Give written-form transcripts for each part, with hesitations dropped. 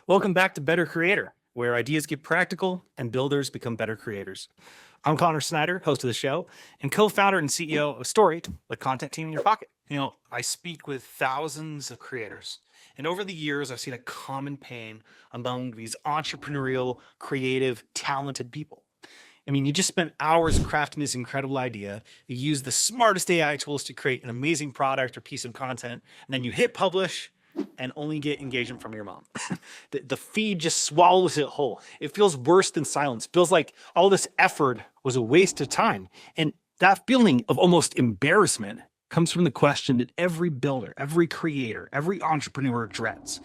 Welcome back to Better Creator, where ideas get practical and builders become better creators. I'm Connor Snyder, host of the show, and co-founder and CEO of Story, the content team in your pocket. I speak with thousands of creators, and over the years, I've seen a common pain among these entrepreneurial, creative, talented people. You just spent hours crafting this incredible idea. You use the smartest AI tools to create an amazing product or piece of content, and then you hit publish and only get engagement from your mom. The feed just swallows it whole. It feels worse than silence. It feels like all this effort was a waste of time. And that feeling of almost embarrassment comes from the question that every builder, every creator, every entrepreneur dreads.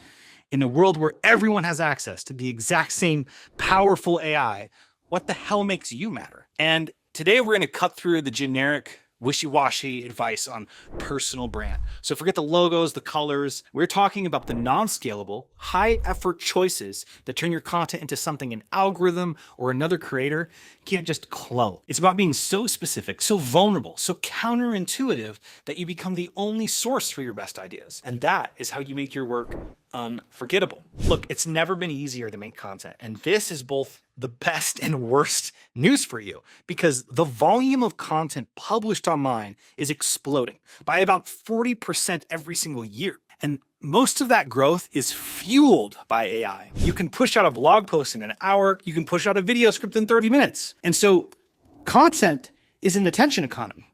In a world where everyone has access to the exact same powerful AI, what the hell makes you matter? And today we're going to cut through the generic wishy-washy advice on personal brand. So forget the logos, the colors. We're talking about the non-scalable, high-effort choices that turn your content into something an algorithm or another creator can't just clone. It's about being so specific, so vulnerable, so counterintuitive that you become the only source for your best ideas. And that is how you make your work unforgettable. Look, it's never been easier to make content, and this is both the best and worst news for you because the volume of content published online is exploding by about 40% every single year. And most of that growth is fueled by AI. You can push out a blog post in an hour. You can push out a video script in 30 minutes. And so content is an attention economy.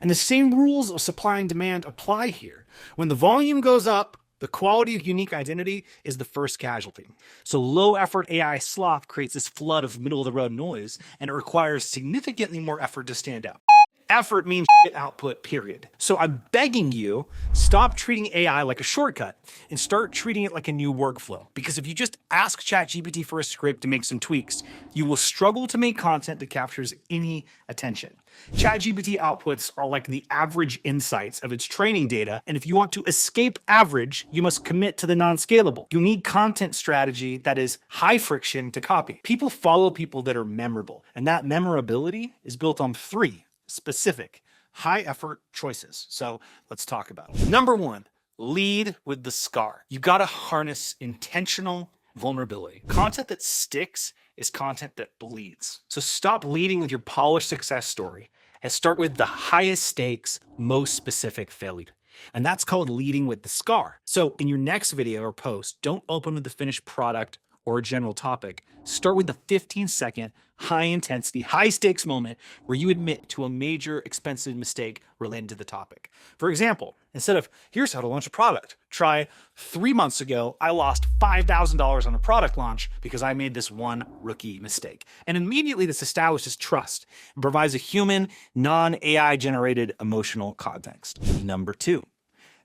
And the same rules of supply and demand apply here. When the volume goes up, the quality of unique identity is the first casualty. So low effort AI slop creates this flood of middle of the road noise, and it requires significantly more effort to stand out. Effort means shit output, period. So I'm begging you, stop treating AI like a shortcut and start treating it like a new workflow. Because if you just ask ChatGPT for a script to make some tweaks, you will struggle to make content that captures any attention. ChatGPT outputs are like the average insights of its training data, and if you want to escape average, you must commit to the non-scalable. You need content strategy that is high friction to copy. People follow people that are memorable, and that memorability is built on three specific high effort choices. So let's talk about it. Number one, lead with the scar. You got to harness intentional vulnerability. Content that sticks is content that bleeds. So stop leading with your polished success story and start with the highest stakes, most specific failure. And that's called leading with the scar. So in your next video or post, don't open with the finished product or a general topic. Start with the 15-second, high-intensity, high-stakes moment where you admit to a major, expensive mistake related to the topic. For example, instead of, here's how to launch a product, try 3 months ago, I lost $5,000 on a product launch because I made this one rookie mistake. And immediately this establishes trust and provides a human, non-AI-generated emotional context. Number two,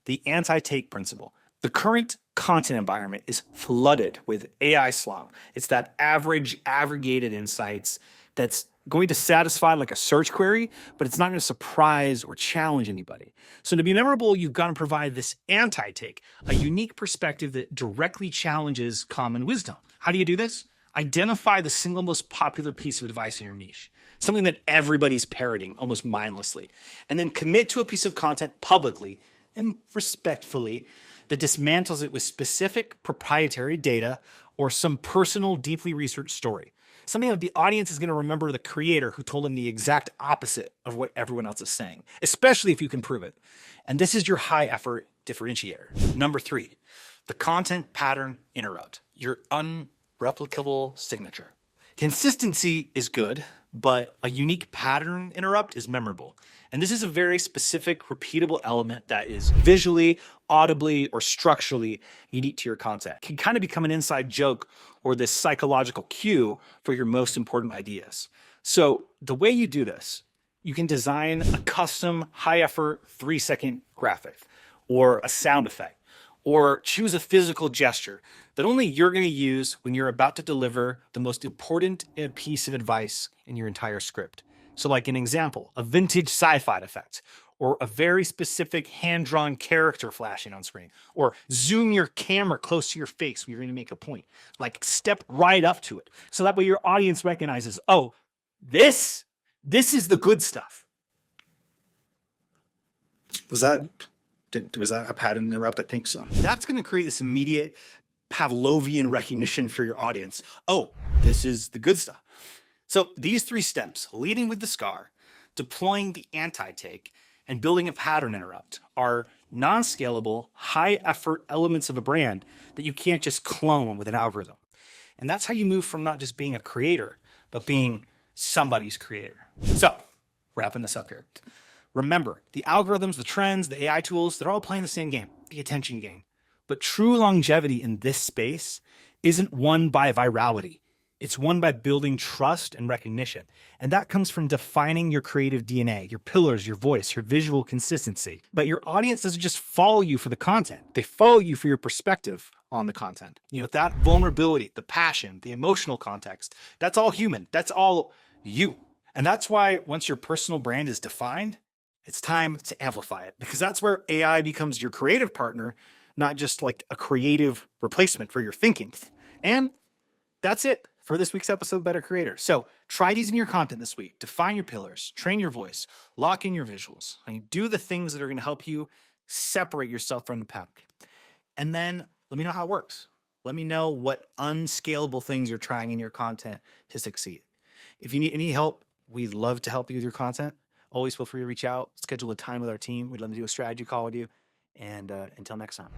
the anti-take principle. The current content environment is flooded with AI slop. It's that average aggregated insights that's going to satisfy like a search query, but it's not going to surprise or challenge anybody. So to be memorable, you've got to provide this anti-take, a unique perspective that directly challenges common wisdom. How do you do this? Identify the single most popular piece of advice in your niche, something that everybody's parroting almost mindlessly, and then commit to a piece of content publicly and respectfully that dismantles it with specific proprietary data or some personal, deeply researched story. Something that the audience is going to remember the creator who told them the exact opposite of what everyone else is saying, especially if you can prove it. And this is your high effort differentiator. Number three, the content pattern interrupt, your unreplicable signature. Consistency is good, but a unique pattern interrupt is memorable. And this is a very specific, repeatable element that is visually, audibly, or structurally unique to your content. It can kind of become an inside joke or this psychological cue for your most important ideas. So the way you do this, you can design a custom, high-effort, 3-second graphic or a sound effect, or choose a physical gesture that only you're going to use when you're about to deliver the most important piece of advice in your entire script. So like an example, a vintage sci-fi effect, or a very specific hand-drawn character flashing on screen, or zoom your camera close to your face when you're going to make a point. Like step right up to it. So that way your audience recognizes, oh, this is the good stuff. Was that a pattern interrupt? I think so. That's going to create this immediate Pavlovian recognition for your audience. Oh, this is the good stuff. So these 3 steps, leading with the scar, deploying the anti-take, and building a pattern interrupt, are non-scalable, high-effort elements of a brand that you can't just clone with an algorithm. And that's how you move from not just being a creator, but being somebody's creator. So, wrapping this up here. Remember, the algorithms, the trends, the AI tools, they're all playing the same game, the attention game. But true longevity in this space isn't won by virality. It's won by building trust and recognition. And that comes from defining your creative DNA, your pillars, your voice, your visual consistency. But your audience doesn't just follow you for the content. They follow you for your perspective on the content. That vulnerability, the passion, the emotional context, that's all human. That's all you. And that's why once your personal brand is defined, it's time to amplify it, because that's where AI becomes your creative partner, not just like a creative replacement for your thinking. And that's it for this week's episode of Better Creator. So try these in your content this week. Define your pillars, train your voice, lock in your visuals, and do the things that are going to help you separate yourself from the pack. And then let me know how it works. Let me know what unscalable things you're trying in your content to succeed. If you need any help, we'd love to help you with your content. Always feel free to reach out, schedule a time with our team. We'd love to do a strategy call with you. And until next time.